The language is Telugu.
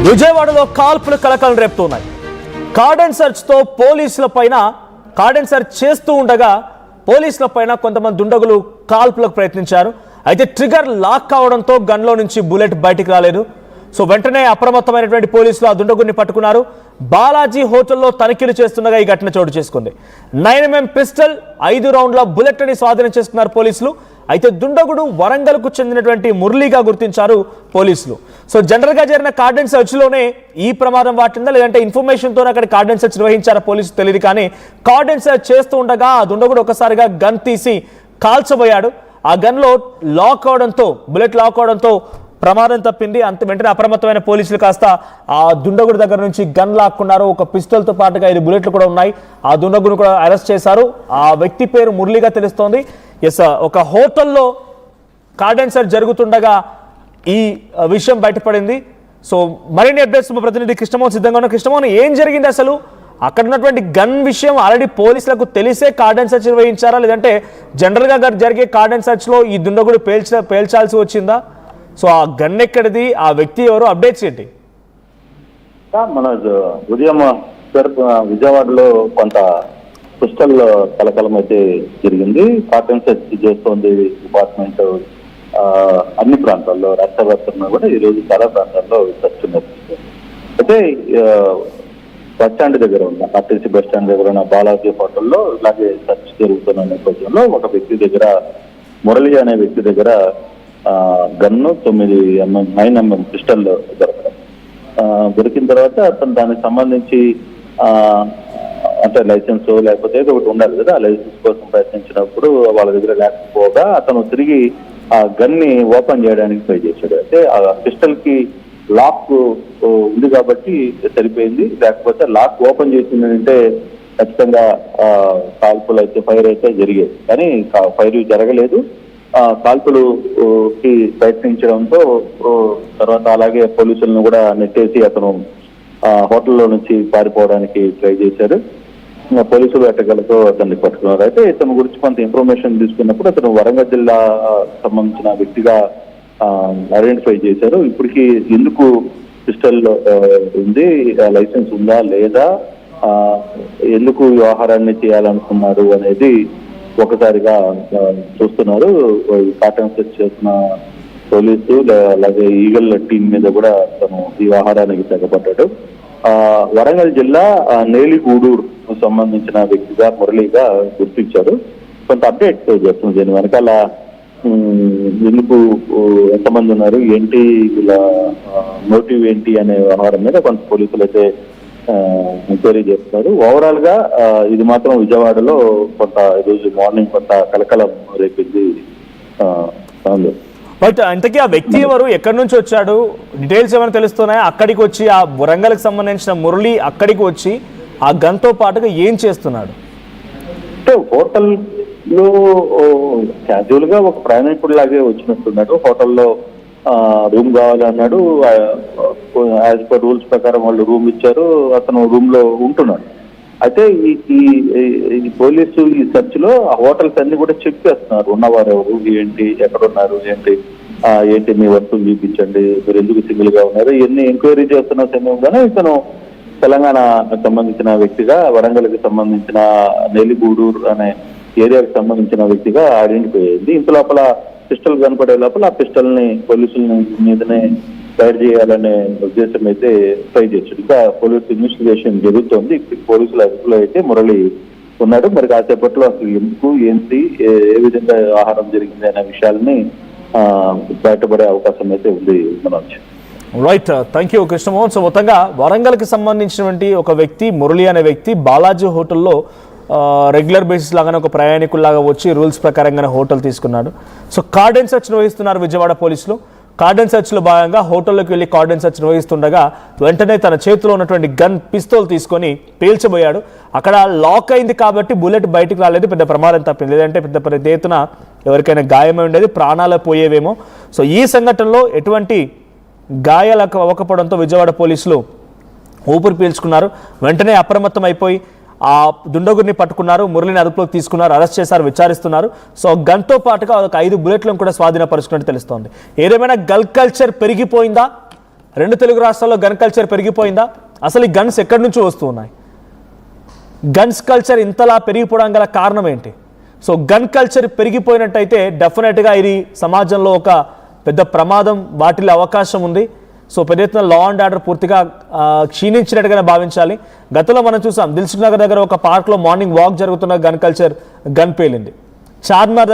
విజయవాడలో కాల్పులు కలకలం రేపుతున్నాయి. కార్డన్ సెర్చ్ తో పోలీసుల పైన కార్డన్ సెర్చ్ చేస్తూ ఉండగా పోలీసుల పైన కొంతమంది దుండగులు కాల్పులకు ప్రయత్నించారు. అయితే ట్రిగర్ లాక్ కావడంతో గన్లో నుంచి బుల్లెట్ బయటికి రాలేదు. సో వెంటనే అప్రమత్తమైనటువంటి పోలీసులు ఆ దుండగుడిని పట్టుకున్నారు. బాలాజీ హోటల్లో తనిఖీలు చేస్తుండగా ఈ ఘటన చోటు చేసుకుంది. 9mm పిస్టల్, 5 రౌండ్ల బుల్లెట్ ని స్వాధీనం చేసుకున్నారు పోలీసులు. అయితే దుండగుడు వరంగల్కు చెందినటువంటి మురళీగా గుర్తించారు పోలీసులు. సో జనరల్ గా జరిగిన కార్డన్ సెర్చ్ లోనే ఈ ప్రమాదం వాటిందా లేదంటే ఇన్ఫర్మేషన్ తోనే అక్కడ కార్డన్ సెర్చ్ నిర్వహించారా పోలీసులు తెలియదు. కానీ కార్డన్ సెర్చ్ చేస్తూ ఉండగా ఆ దుండగుడు ఒకసారిగా గన్ తీసి కాల్చబోయాడు. ఆ గన్ లో లాక్ అవడంతో బుల్లెట్ లాక్ అవడంతో ప్రమాదం తప్పింది. అంత వెంటనే అప్రమత్తమైన పోలీసులు కాస్త ఆ దుండగుడి దగ్గర నుంచి గన్ లాక్కున్నారు. ఒక పిస్టల్తో పాటుగా 5 బుల్లెట్లు కూడా ఉన్నాయి. ఆ దుండగుడిని కూడా అరెస్ట్ చేశారు. ఆ వ్యక్తి పేరు మురళిగా తెలుస్తోంది. ఎస్, ఒక హోటల్లో కార్డన్ సెర్చ్ జరుగుతుండగా ఈ విషయం బయటపడింది. సో మరిన్ని అప్డేట్స్ మా ప్రతినిధి కృష్ణమోహన్ సిద్ధంగా ఉన్న. కృష్ణమోహన్, ఏం జరిగింది అసలు? అక్కడ ఉన్నటువంటి గన్ విషయం ఆల్రెడీ పోలీసులకు తెలిసే కార్డన్ సెర్చ్ నిర్వహించారా లేదంటే జనరల్గా జరిగే కార్డన్ సెర్చ్లో ఈ దుండగుడు పేల్చాల్సి వచ్చిందా? సో ఆ గన్ ఎక్కడిది, ఆ వ్యక్తి ఎవరు, అప్డేట్స్ ఏంటి? మన ఉదయం విజయవాడలో కొంత పిస్టల్ కలకలం అయితే జరిగింది. కార్డన్ సెర్చ్ చేస్తోంది డిపార్ట్మెంట్ అన్ని ప్రాంతాల్లో, రాష్ట్ర వ్యాప్తంగా కూడా ఈ రోజు చాలా ప్రాంతాల్లో సెర్చ్ నిర్వహిస్తుంది. అయితే బస్ స్టాండ్ దగ్గర ఉన్న ఆర్టీసీ బస్ స్టాండ్ దగ్గర ఉన్న బాలాజీ హోటల్లో ఇలాగే సెర్చ్ జరుగుతున్న నేపథ్యంలో ఒక వ్యక్తి దగ్గర, మురళి అనే వ్యక్తి దగ్గర గన్ను 9mm పిస్టల్ దొరికిన తర్వాత అతను దానికి సంబంధించి అంటే లైసెన్స్ లేకపోతే ఏదో ఒకటి ఉండాలి కదా, ఆ లైసెన్స్ కోసం ప్రయత్నించినప్పుడు వాళ్ళ దగ్గర లేకపోగా అతను తిరిగి ఆ గన్ని ఓపెన్ చేయడానికి ట్రై చేశాడు. అయితే ఆ పిస్టల్ కి లాక్ ఉంది కాబట్టి సరిపోయింది, లేకపోతే లాక్ ఓపెన్ చేసిందంటే ఖచ్చితంగా కాల్పులు అయితే ఫైర్ అయితే జరిగేది. కానీ ఫైర్ జరగలేదు. కాల్పులుకి ప్రయత్నించడంతో తర్వాత అలాగే పోలీసులను కూడా నెట్టేసి అతను హోటల్లో నుంచి పారిపోవడానికి ట్రై చేశారు. పోలీసులు ఎట్టగలతో అతన్ని పట్టుకున్నారు. అయితే ఇతని గురించి కొంత ఇన్ఫర్మేషన్ తీసుకున్నప్పుడు అతను వరంగల్ జిల్లా సంబంధించిన వ్యక్తిగా ఐడెంటిఫై చేశారు. ఇప్పటికీ ఎందుకు పిస్టల్ ఉంది, లైసెన్స్ ఉందా లేదా, ఎందుకు వ్యవహారాన్ని చేయాలనుకున్నారు అనేది ఒకసారిగా చూస్తున్నారు. కార్డన్ సెర్చ్ చేసిన పోలీసు అలాగే ఈగల్ టీం మీద కూడా తను ఈ వ్యవహారానికి తెగపడ్డాడు. వరంగల్ జిల్లా నేలిగూడూరు సంబంధించిన వ్యక్తిగా మురళిగా గుర్తించారు. కొంత అప్డేట్ చేస్తుంది దీని వెనకాల ఎందుకు, ఎంతమంది ఉన్నారు, ఏంటి, ఇలా మోటివ్ ఏంటి అనే వ్యవహారం మీద కొంత పోలీసులు అయితే ఎంక్వైరీ చేస్తున్నారు. ఓవరాల్ గా ఇది మాత్రం విజయవాడలో కొంత ఈరోజు మార్నింగ్ కొంత కలకలం రేపింది. బట్ ఇంతకీ ఆ వ్యక్తి ఎవరు, ఎక్కడి నుంచి వచ్చాడు, డీటెయిల్స్ ఏమైనా తెలుస్తున్నాయా? అక్కడికి వచ్చి ఆ వరంగల్కి సంబంధించిన మురళి అక్కడికి వచ్చి ఆ గన్తో పాటుగా ఏం చేస్తున్నాడు? అంటే హోటల్లో క్యాజువల్ గా ఒక ప్రయాణికుడు లాగే వచ్చినట్టున్నాడు. హోటల్లో రూమ్ కావాలన్నాడు. యాజ్ పర్ రూల్స్ ప్రకారం వాళ్ళు రూమ్ ఇచ్చారు. అతను రూమ్ లో ఉంటున్నాడు. అయితే ఈ పోలీసు ఈ సెర్చ్ లో ఆ హోటల్స్ అన్ని కూడా చెక్ చేస్తున్నారు. ఉన్నవారు ఎవరు, ఏంటి, ఎక్కడున్నారు, ఏంటి మీ వస్తువులు చూపించండి, మీరు ఎందుకు సింగిల్ గా ఉన్నారు, ఇవన్నీ ఎంక్వైరీ చేస్తున్న సమయంలోనే ఇతను తెలంగాణకు సంబంధించిన వ్యక్తిగా, వరంగల్కి సంబంధించిన నెల్లిగూడూరు అనే ఏరియాకి సంబంధించిన వ్యక్తిగా ఐడెంటిఫై అయింది. ఇంత లోపల పిస్టల్ కనపడే లోపల ఆ పిస్టల్ ని పోలీసుల మీదనే ఫైర్ చేయాలనే ఉద్దేశం అయితే ట్రై చేశాడు. ఇంకా పోలీసు ఇన్వెస్టిగేషన్ జరుగుతోంది. ఇప్పుడు పోలీసుల అదుపులో అయితే మురళి ఉన్నాడు. మరి కాసేపట్లో అసలు ఎందుకు, ఏంటి, ఏ విధంగా ఆహారం జరిగింది అనే విషయాలని బయటపడే అవకాశం అయితే ఉంది. Manoj, right, thank you Krishnamohan. So మొత్తంగా వరంగల్కి సంబంధించినటువంటి ఒక వ్యక్తి, మురళి అనే వ్యక్తి బాలాజీ హోటల్లో రెగ్యులర్ బేసిస్ లాగానే ఒక ప్రయాణికుల్లాగా వచ్చి రూల్స్ ప్రకారంగానే హోటల్ తీసుకున్నాడు. సో కార్డన్ సెర్చ్ నిర్వహిస్తున్నారు విజయవాడ పోలీసులు. కార్డన్ సెర్చ్లో భాగంగా హోటల్లోకి వెళ్ళి కార్డన్ సెర్చ్ నిర్వహిస్తుండగా వెంటనే తన చేతిలో ఉన్నటువంటి గన్, పిస్తోల్ తీసుకొని పేల్చబోయాడు. అక్కడ లాక్ అయింది కాబట్టి బుల్లెట్ బయటకు రాలేదు. పెద్ద ప్రమాదం తప్పింది, లేదంటే పెద్ద ఎత్తున ఎవరికైనా గాయమై ఉండేది, ప్రాణాలు పోయేవేమో. సో ఈ సంఘటనలో ఎటువంటి గాయాలకు అవ్వకపోవడంతో విజయవాడ పోలీసులు ఊపిరి పీల్చుకున్నారు. వెంటనే అప్రమత్తం అయిపోయి ఆ దుండగుడిని పట్టుకున్నారు, మురళిని అదుపులోకి తీసుకున్నారు, అరెస్ట్ చేశారు, విచారిస్తున్నారు. సో గన్తో పాటుగా ఒక 5 బుల్లెట్లను కూడా స్వాధీనపరుచుకున్నట్టు తెలుస్తోంది. ఏదేమైనా గన్ కల్చర్ పెరిగిపోయిందా? రెండు తెలుగు రాష్ట్రాల్లో గన్ కల్చర్ పెరిగిపోయిందా? అసలు ఈ గన్స్ ఎక్కడి నుంచి వస్తూ ఉన్నాయి? గన్స్ కల్చర్ ఇంతలా పెరిగిపోవడం గల కారణం ఏంటి? సో గన్ కల్చర్ పెరిగిపోయినట్టయితే డెఫినెట్గా ఇది సమాజంలో ఒక పెద్ద ప్రమాదం వాటిల్లే అవకాశం ఉంది. సో పెద్ద ఎత్తున లా అండ్ ఆర్డర్ పూర్తిగా క్షీణించినట్టుగానే భావించాలి. గతంలో మనం చూసాం దిల్సుఖ్ నగర్ దగ్గర ఒక పార్క్లో మార్నింగ్ వాక్ జరుగుతున్న గన్ పేలింది. చార్మినార్